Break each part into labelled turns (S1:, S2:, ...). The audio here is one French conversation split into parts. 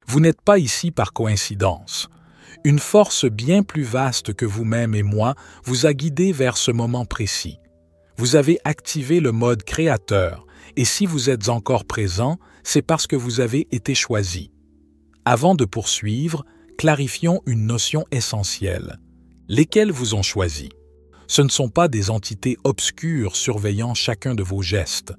S1: Vous n'êtes pas ici par coïncidence. Une force bien plus vaste que vous-même et moi vous a guidé vers ce moment précis. Vous avez activé le mode créateur, et si vous êtes encore présent, c'est parce que vous avez été choisi. Avant de poursuivre, clarifions une notion essentielle. Lesquels vous ont choisi? Ce ne sont pas des entités obscures surveillant chacun de vos gestes.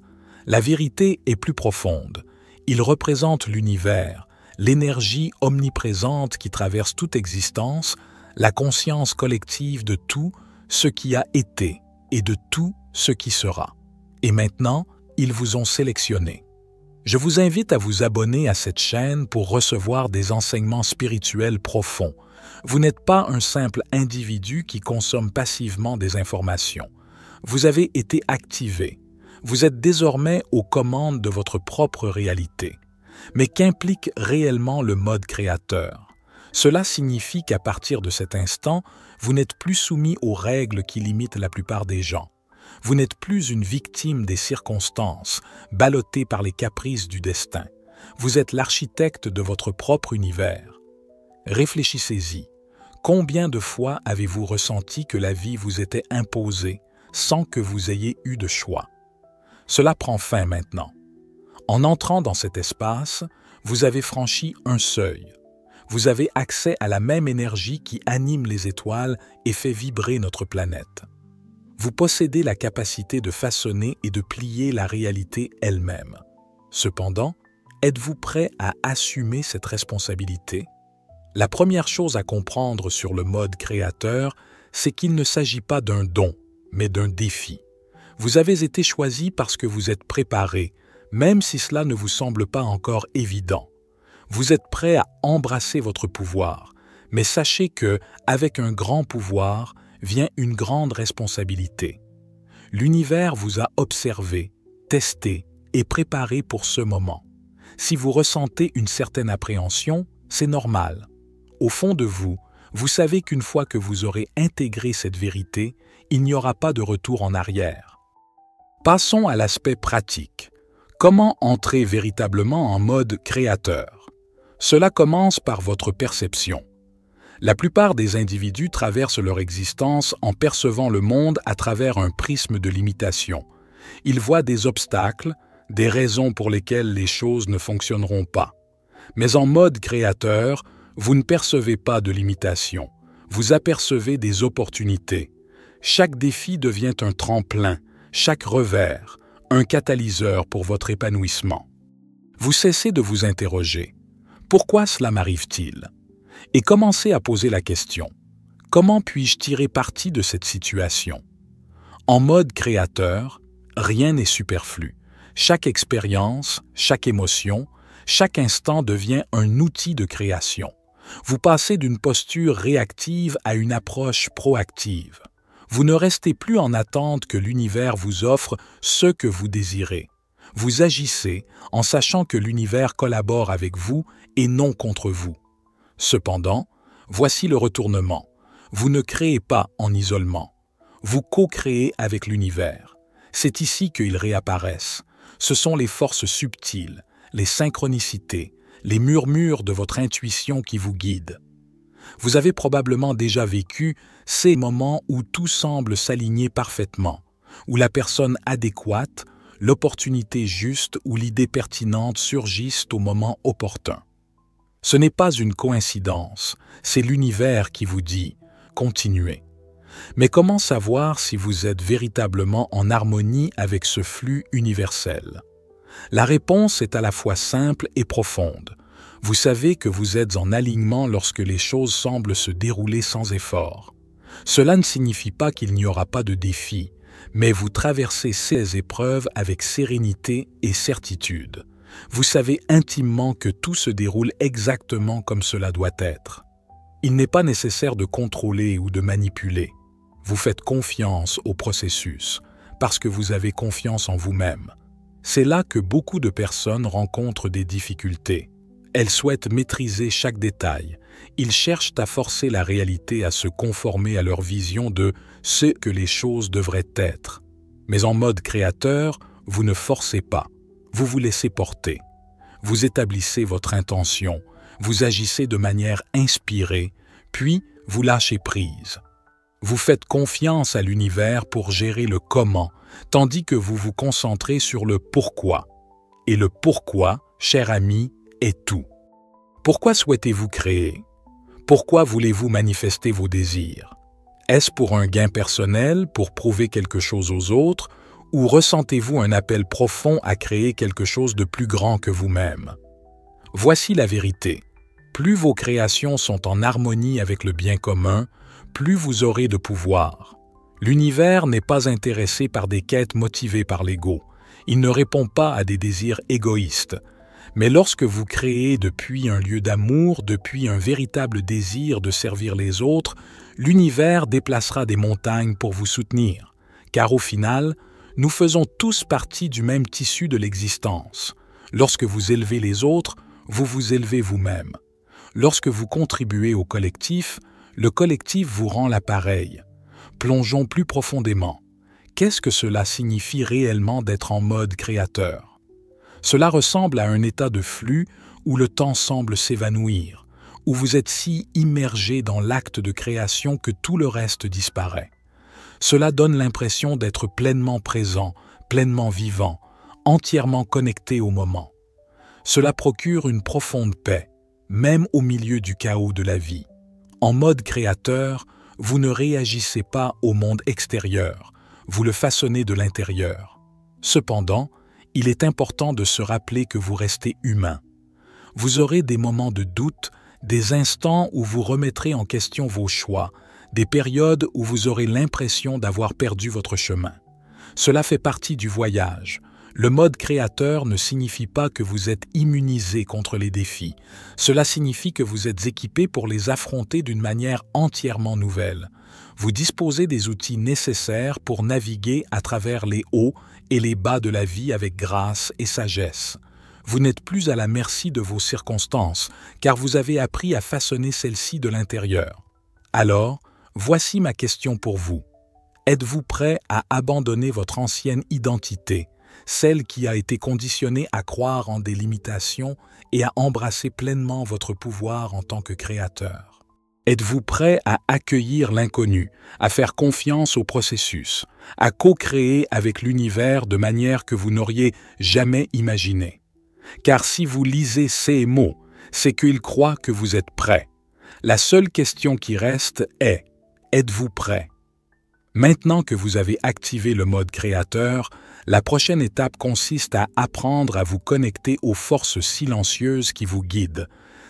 S1: La vérité est plus profonde. Ils représentent l'univers, l'énergie omniprésente qui traverse toute existence, la conscience collective de tout ce qui a été et de tout ce qui sera. Et maintenant, ils vous ont sélectionné. Je vous invite à vous abonner à cette chaîne pour recevoir des enseignements spirituels profonds. Vous n'êtes pas un simple individu qui consomme passivement des informations. Vous avez été activé. Vous êtes désormais aux commandes de votre propre réalité. Mais qu'implique réellement le mode créateur? Cela signifie qu'à partir de cet instant, vous n'êtes plus soumis aux règles qui limitent la plupart des gens. Vous n'êtes plus une victime des circonstances, ballottée par les caprices du destin. Vous êtes l'architecte de votre propre univers. Réfléchissez-y. Combien de fois avez-vous ressenti que la vie vous était imposée sans que vous ayez eu de choix? Cela prend fin maintenant. En entrant dans cet espace, vous avez franchi un seuil. Vous avez accès à la même énergie qui anime les étoiles et fait vibrer notre planète. Vous possédez la capacité de façonner et de plier la réalité elle-même. Cependant, êtes-vous prêt à assumer cette responsabilité? La première chose à comprendre sur le mode créateur, c'est qu'il ne s'agit pas d'un don, mais d'un défi. Vous avez été choisi parce que vous êtes préparé, même si cela ne vous semble pas encore évident. Vous êtes prêt à embrasser votre pouvoir, mais sachez que, avec un grand pouvoir, vient une grande responsabilité. L'univers vous a observé, testé et préparé pour ce moment. Si vous ressentez une certaine appréhension, c'est normal. Au fond de vous, vous savez qu'une fois que vous aurez intégré cette vérité, il n'y aura pas de retour en arrière. Passons à l'aspect pratique. Comment entrer véritablement en mode créateur? Cela commence par votre perception. La plupart des individus traversent leur existence en percevant le monde à travers un prisme de limitation. Ils voient des obstacles, des raisons pour lesquelles les choses ne fonctionneront pas. Mais en mode créateur, vous ne percevez pas de limitation. Vous apercevez des opportunités. Chaque défi devient un tremplin, chaque revers, un catalyseur pour votre épanouissement. Vous cessez de vous interroger. Pourquoi cela m'arrive-t-il? Et commencez à poser la question. Comment puis-je tirer parti de cette situation? En mode créateur, rien n'est superflu. Chaque expérience, chaque émotion, chaque instant devient un outil de création. Vous passez d'une posture réactive à une approche proactive. Vous ne restez plus en attente que l'univers vous offre ce que vous désirez. Vous agissez en sachant que l'univers collabore avec vous et non contre vous. Cependant, voici le retournement. Vous ne créez pas en isolement. Vous co-créez avec l'univers. C'est ici qu'ils réapparaissent. Ce sont les forces subtiles, les synchronicités, les murmures de votre intuition qui vous guident. Vous avez probablement déjà vécu ces moments où tout semble s'aligner parfaitement, où la personne adéquate, l'opportunité juste ou l'idée pertinente surgissent au moment opportun. Ce n'est pas une coïncidence, c'est l'univers qui vous dit « continuez ». Mais comment savoir si vous êtes véritablement en harmonie avec ce flux universel? La réponse est à la fois simple et profonde. Vous savez que vous êtes en alignement lorsque les choses semblent se dérouler sans effort. Cela ne signifie pas qu'il n'y aura pas de défis, mais vous traversez ces épreuves avec sérénité et certitude. Vous savez intimement que tout se déroule exactement comme cela doit être. Il n'est pas nécessaire de contrôler ou de manipuler. Vous faites confiance au processus, parce que vous avez confiance en vous-même. C'est là que beaucoup de personnes rencontrent des difficultés. Elles souhaitent maîtriser chaque détail. Ils cherchent à forcer la réalité à se conformer à leur vision de ce que les choses devraient être. Mais en mode créateur, vous ne forcez pas. Vous vous laissez porter. Vous établissez votre intention. Vous agissez de manière inspirée, puis vous lâchez prise. Vous faites confiance à l'univers pour gérer le comment, tandis que vous vous concentrez sur le pourquoi. Et le pourquoi, cher ami, est tout. Pourquoi souhaitez-vous créer? Pourquoi voulez-vous manifester vos désirs? Est-ce pour un gain personnel, pour prouver quelque chose aux autres, ou ressentez-vous un appel profond à créer quelque chose de plus grand que vous-même? Voici la vérité. Plus vos créations sont en harmonie avec le bien commun, plus vous aurez de pouvoir. L'univers n'est pas intéressé par des quêtes motivées par l'ego. Il ne répond pas à des désirs égoïstes. Mais lorsque vous créez depuis un lieu d'amour, depuis un véritable désir de servir les autres, l'univers déplacera des montagnes pour vous soutenir. Car au final, nous faisons tous partie du même tissu de l'existence. Lorsque vous élevez les autres, vous vous élevez vous-même. Lorsque vous contribuez au collectif, le collectif vous rend l'appareil. Plongeons plus profondément. Qu'est-ce que cela signifie réellement d'être en mode créateur? Cela ressemble à un état de flux où le temps semble s'évanouir, où vous êtes si immergé dans l'acte de création que tout le reste disparaît. Cela donne l'impression d'être pleinement présent, pleinement vivant, entièrement connecté au moment. Cela procure une profonde paix, même au milieu du chaos de la vie. En mode créateur, vous ne réagissez pas au monde extérieur, vous le façonnez de l'intérieur. Cependant, il est important de se rappeler que vous restez humain. Vous aurez des moments de doute, des instants où vous remettrez en question vos choix, des périodes où vous aurez l'impression d'avoir perdu votre chemin. Cela fait partie du voyage. Le mode créateur ne signifie pas que vous êtes immunisé contre les défis. Cela signifie que vous êtes équipé pour les affronter d'une manière entièrement nouvelle. Vous disposez des outils nécessaires pour naviguer à travers les hauts et les bas de la vie avec grâce et sagesse. Vous n'êtes plus à la merci de vos circonstances, car vous avez appris à façonner celles-ci de l'intérieur. Alors, voici ma question pour vous. Êtes-vous prêt à abandonner votre ancienne identité, celle qui a été conditionnée à croire en des limitations et à embrasser pleinement votre pouvoir en tant que créateur? Êtes-vous prêt à accueillir l'inconnu, à faire confiance au processus, à co-créer avec l'univers de manière que vous n'auriez jamais imaginée? Car si vous lisez ces mots, c'est qu'il croit que vous êtes prêt. La seule question qui reste est: êtes-vous prêt? Maintenant que vous avez activé le mode créateur, la prochaine étape consiste à apprendre à vous connecter aux forces silencieuses qui vous guident.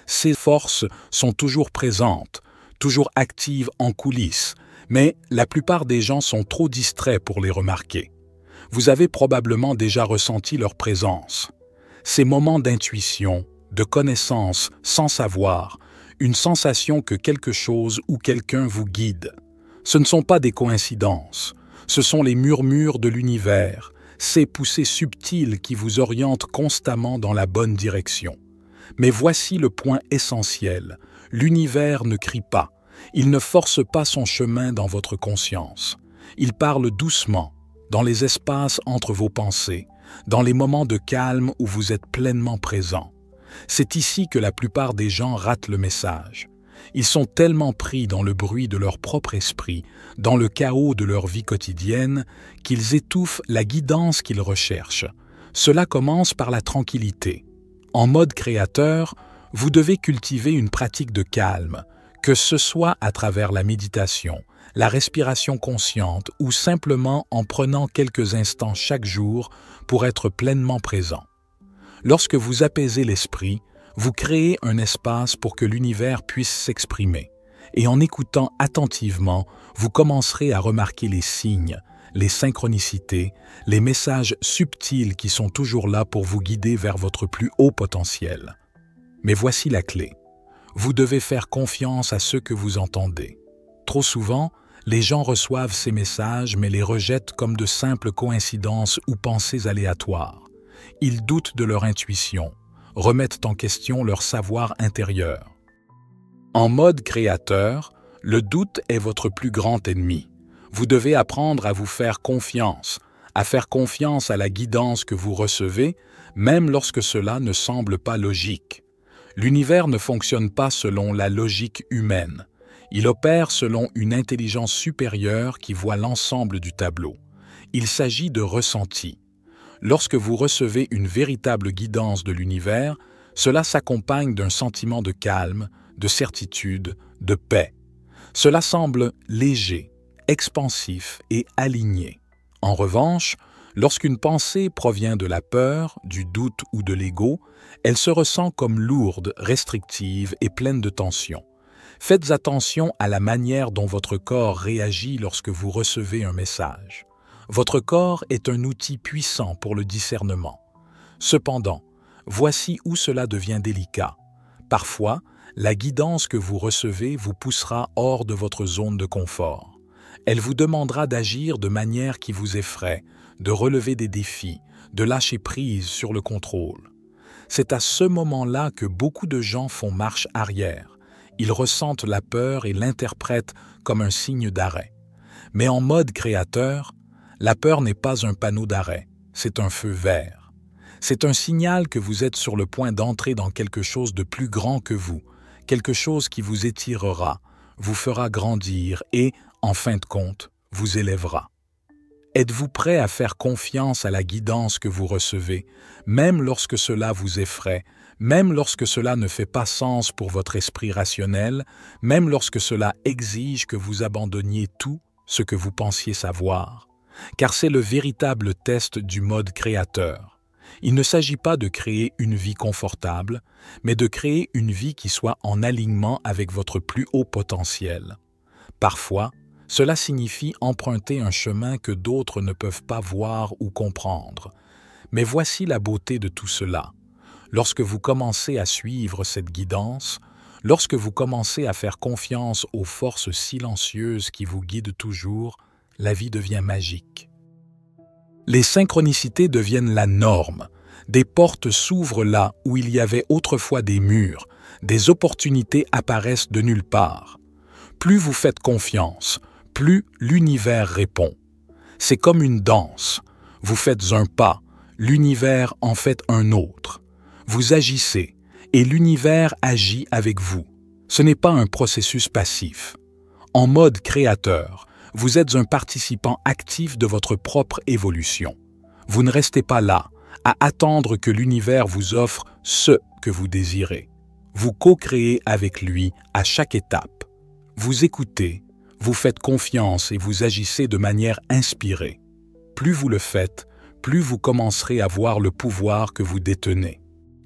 S1: Ces forces sont toujours présentes, toujours actives en coulisses, mais la plupart des gens sont trop distraits pour les remarquer. Vous avez probablement déjà ressenti leur présence. Ces moments d'intuition, de connaissance sans savoir, une sensation que quelque chose ou quelqu'un vous guide. Ce ne sont pas des coïncidences, ce sont les murmures de l'univers, ces poussées subtiles qui vous orientent constamment dans la bonne direction. Mais voici le point essentiel, l'univers ne crie pas, il ne force pas son chemin dans votre conscience. Il parle doucement, dans les espaces entre vos pensées, dans les moments de calme où vous êtes pleinement présent. C'est ici que la plupart des gens ratent le message. Ils sont tellement pris dans le bruit de leur propre esprit, dans le chaos de leur vie quotidienne, qu'ils étouffent la guidance qu'ils recherchent. Cela commence par la tranquillité. En mode créateur, vous devez cultiver une pratique de calme, que ce soit à travers la méditation, la respiration consciente ou simplement en prenant quelques instants chaque jour pour être pleinement présent. Lorsque vous apaisez l'esprit, vous créez un espace pour que l'univers puisse s'exprimer. Et en écoutant attentivement, vous commencerez à remarquer les signes, les synchronicités, les messages subtils qui sont toujours là pour vous guider vers votre plus haut potentiel. Mais voici la clé. Vous devez faire confiance à ce que vous entendez. Trop souvent, les gens reçoivent ces messages mais les rejettent comme de simples coïncidences ou pensées aléatoires. Ils doutent de leur intuition, remettent en question leur savoir intérieur. En mode créateur, le doute est votre plus grand ennemi. Vous devez apprendre à vous faire confiance, à faire confiance à la guidance que vous recevez, même lorsque cela ne semble pas logique. L'univers ne fonctionne pas selon la logique humaine. Il opère selon une intelligence supérieure qui voit l'ensemble du tableau. Il s'agit de ressenti. Lorsque vous recevez une véritable guidance de l'univers, cela s'accompagne d'un sentiment de calme, de certitude, de paix. Cela semble léger, expansif et aligné. En revanche, lorsqu'une pensée provient de la peur, du doute ou de l'ego, elle se ressent comme lourde, restrictive et pleine de tension. Faites attention à la manière dont votre corps réagit lorsque vous recevez un message. Votre corps est un outil puissant pour le discernement. Cependant, voici où cela devient délicat. Parfois, la guidance que vous recevez vous poussera hors de votre zone de confort. Elle vous demandera d'agir de manière qui vous effraie, de relever des défis, de lâcher prise sur le contrôle. C'est à ce moment-là que beaucoup de gens font marche arrière. Ils ressentent la peur et l'interprètent comme un signe d'arrêt. Mais en mode créateur, la peur n'est pas un panneau d'arrêt, c'est un feu vert. C'est un signal que vous êtes sur le point d'entrer dans quelque chose de plus grand que vous, quelque chose qui vous étirera, vous fera grandir et, en fin de compte, vous élèvera. Êtes-vous prêt à faire confiance à la guidance que vous recevez, même lorsque cela vous effraie, même lorsque cela ne fait pas sens pour votre esprit rationnel, même lorsque cela exige que vous abandonniez tout ce que vous pensiez savoir? Car c'est le véritable test du mode créateur. Il ne s'agit pas de créer une vie confortable, mais de créer une vie qui soit en alignement avec votre plus haut potentiel. Parfois, cela signifie emprunter un chemin que d'autres ne peuvent pas voir ou comprendre. Mais voici la beauté de tout cela. Lorsque vous commencez à suivre cette guidance, lorsque vous commencez à faire confiance aux forces silencieuses qui vous guident toujours, la vie devient magique. Les synchronicités deviennent la norme. Des portes s'ouvrent là où il y avait autrefois des murs. Des opportunités apparaissent de nulle part. Plus vous faites confiance, plus l'univers répond. C'est comme une danse. Vous faites un pas, l'univers en fait un autre. Vous agissez et l'univers agit avec vous. Ce n'est pas un processus passif. En mode créateur, vous êtes un participant actif de votre propre évolution. Vous ne restez pas là, à attendre que l'univers vous offre ce que vous désirez. Vous co-créez avec lui à chaque étape. Vous écoutez, vous faites confiance et vous agissez de manière inspirée. Plus vous le faites, plus vous commencerez à voir le pouvoir que vous détenez.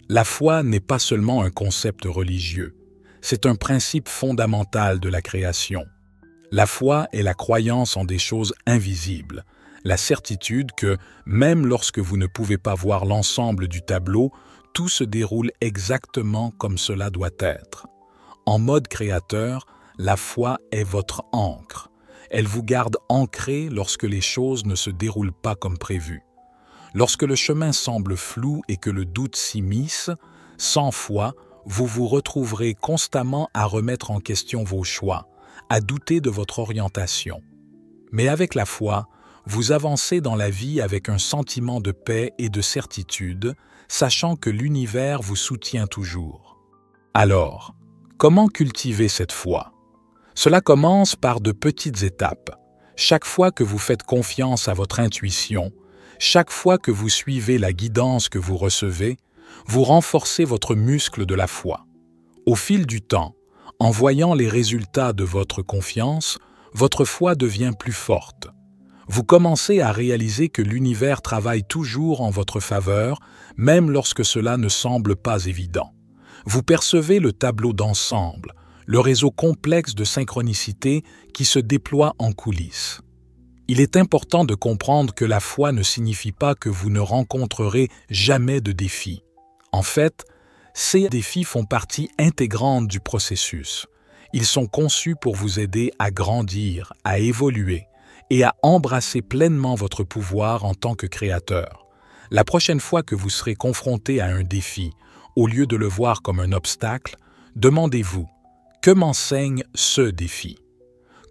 S1: La foi n'est pas seulement un concept religieux, c'est un principe fondamental de la création. La foi est la croyance en des choses invisibles, la certitude que, même lorsque vous ne pouvez pas voir l'ensemble du tableau, tout se déroule exactement comme cela doit être. En mode créateur, la foi est votre ancre. Elle vous garde ancré lorsque les choses ne se déroulent pas comme prévu. Lorsque le chemin semble flou et que le doute s'immisce, sans foi, vous vous retrouverez constamment à remettre en question vos choix, à douter de votre orientation. Mais avec la foi, vous avancez dans la vie avec un sentiment de paix et de certitude, sachant que l'univers vous soutient toujours. Alors, comment cultiver cette foi? Cela commence par de petites étapes. Chaque fois que vous faites confiance à votre intuition, chaque fois que vous suivez la guidance que vous recevez, vous renforcez votre muscle de la foi. Au fil du temps, en voyant les résultats de votre confiance, votre foi devient plus forte. Vous commencez à réaliser que l'univers travaille toujours en votre faveur, même lorsque cela ne semble pas évident. Vous percevez le tableau d'ensemble, le réseau complexe de synchronicité qui se déploie en coulisses. Il est important de comprendre que la foi ne signifie pas que vous ne rencontrerez jamais de défis. En fait, ces défis font partie intégrante du processus. Ils sont conçus pour vous aider à grandir, à évoluer et à embrasser pleinement votre pouvoir en tant que créateur. La prochaine fois que vous serez confronté à un défi, au lieu de le voir comme un obstacle, demandez-vous: que m'enseigne ce défi?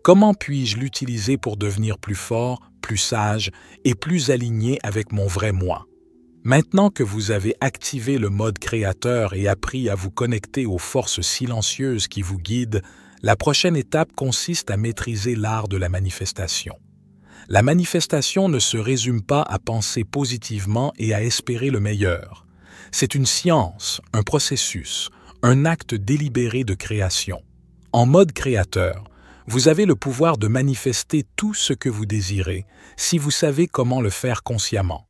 S1: Comment puis-je l'utiliser pour devenir plus fort, plus sage et plus aligné avec mon vrai moi? Maintenant que vous avez activé le mode créateur et appris à vous connecter aux forces silencieuses qui vous guident, la prochaine étape consiste à maîtriser l'art de la manifestation. La manifestation ne se résume pas à penser positivement et à espérer le meilleur. C'est une science, un processus, un acte délibéré de création. En mode créateur, vous avez le pouvoir de manifester tout ce que vous désirez si vous savez comment le faire consciemment.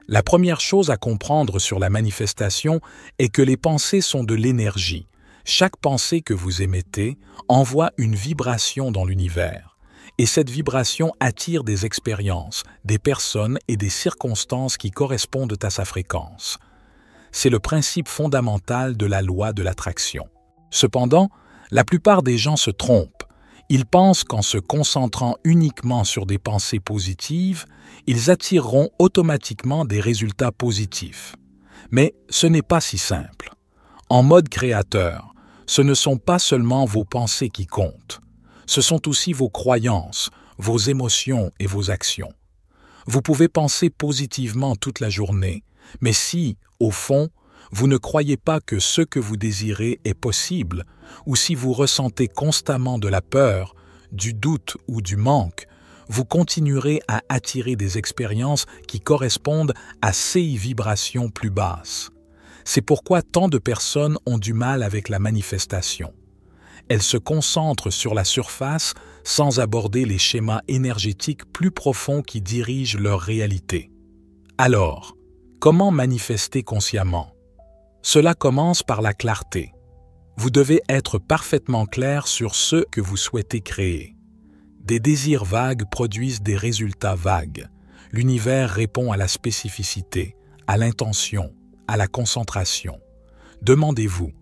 S1: La première chose à comprendre sur la manifestation est que les pensées sont de l'énergie. Chaque pensée que vous émettez envoie une vibration dans l'univers. Et cette vibration attire des expériences, des personnes et des circonstances qui correspondent à sa fréquence. C'est le principe fondamental de la loi de l'attraction. Cependant, la plupart des gens se trompent. Ils pensent qu'en se concentrant uniquement sur des pensées positives, ils attireront automatiquement des résultats positifs. Mais ce n'est pas si simple. En mode créateur, ce ne sont pas seulement vos pensées qui comptent. Ce sont aussi vos croyances, vos émotions et vos actions. Vous pouvez penser positivement toute la journée, mais si, au fond, vous ne croyez pas que ce que vous désirez est possible, ou si vous ressentez constamment de la peur, du doute ou du manque, vous continuerez à attirer des expériences qui correspondent à ces vibrations plus basses. C'est pourquoi tant de personnes ont du mal avec la manifestation. Elles se concentrent sur la surface sans aborder les schémas énergétiques plus profonds qui dirigent leur réalité. Alors, comment manifester consciemment? Cela commence par la clarté. Vous devez être parfaitement clair sur ce que vous souhaitez créer. Des désirs vagues produisent des résultats vagues. L'univers répond à la spécificité, à l'intention, à la concentration. Demandez-vous,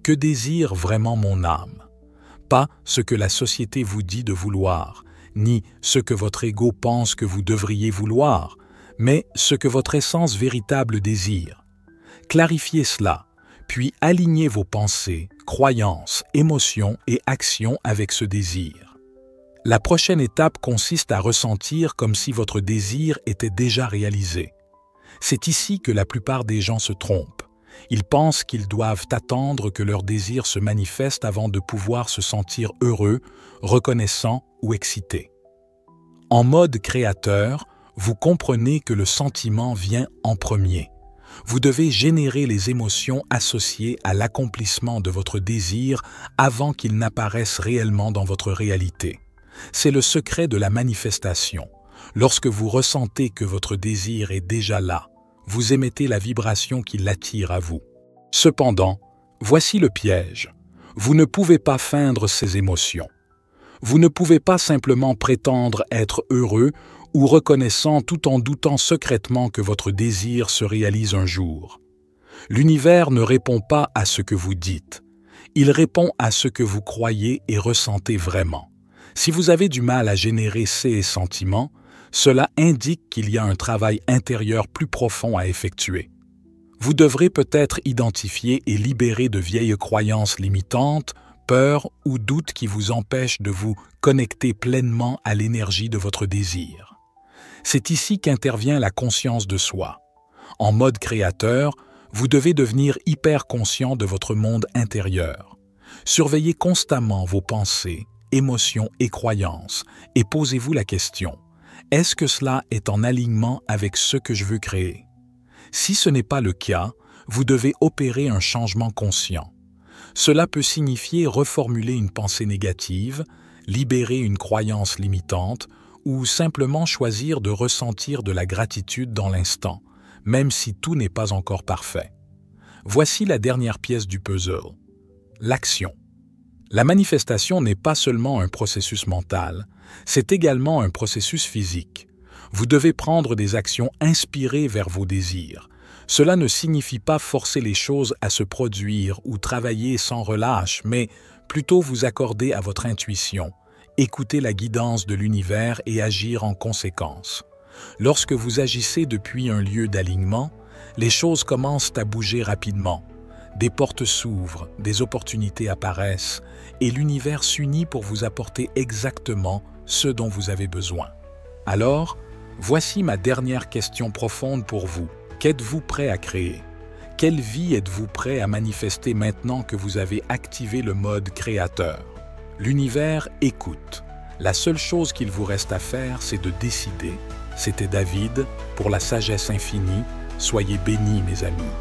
S1: que désire vraiment mon âme? Pas ce que la société vous dit de vouloir, ni ce que votre ego pense que vous devriez vouloir, mais ce que votre essence véritable désire. Clarifiez cela, puis alignez vos pensées, croyances, émotions et actions avec ce désir. La prochaine étape consiste à ressentir comme si votre désir était déjà réalisé. C'est ici que la plupart des gens se trompent. Ils pensent qu'ils doivent attendre que leur désir se manifeste avant de pouvoir se sentir heureux, reconnaissant ou excité. En mode créateur, vous comprenez que le sentiment vient en premier. Vous devez générer les émotions associées à l'accomplissement de votre désir avant qu'ils n'apparaissent réellement dans votre réalité. C'est le secret de la manifestation. Lorsque vous ressentez que votre désir est déjà là, vous émettez la vibration qui l'attire à vous. Cependant, voici le piège. Vous ne pouvez pas feindre ces émotions. Vous ne pouvez pas simplement prétendre être heureux ou reconnaissant tout en doutant secrètement que votre désir se réalise un jour. L'univers ne répond pas à ce que vous dites. Il répond à ce que vous croyez et ressentez vraiment. Si vous avez du mal à générer ces sentiments, cela indique qu'il y a un travail intérieur plus profond à effectuer. Vous devrez peut-être identifier et libérer de vieilles croyances limitantes, peurs ou doutes qui vous empêchent de vous connecter pleinement à l'énergie de votre désir. C'est ici qu'intervient la conscience de soi. En mode créateur, vous devez devenir hyper conscient de votre monde intérieur. Surveillez constamment vos pensées, émotions et croyances et posez-vous la question: est-ce que cela est en alignement avec ce que je veux créer? Si ce n'est pas le cas, vous devez opérer un changement conscient. Cela peut signifier reformuler une pensée négative, libérer une croyance limitante ou simplement choisir de ressentir de la gratitude dans l'instant, même si tout n'est pas encore parfait. Voici la dernière pièce du puzzle: l'action. La manifestation n'est pas seulement un processus mental, c'est également un processus physique. Vous devez prendre des actions inspirées vers vos désirs. Cela ne signifie pas forcer les choses à se produire ou travailler sans relâche, mais plutôt vous accorder à votre intuition, écouter la guidance de l'univers et agir en conséquence. Lorsque vous agissez depuis un lieu d'alignement, les choses commencent à bouger rapidement. Des portes s'ouvrent, des opportunités apparaissent, et l'univers s'unit pour vous apporter exactement ce dont vous avez besoin. Alors, voici ma dernière question profonde pour vous. Qu'êtes-vous prêt à créer? Quelle vie êtes-vous prêt à manifester maintenant que vous avez activé le mode créateur? L'univers écoute. La seule chose qu'il vous reste à faire, c'est de décider. C'était David, pour la sagesse infinie. Soyez bénis, mes amis.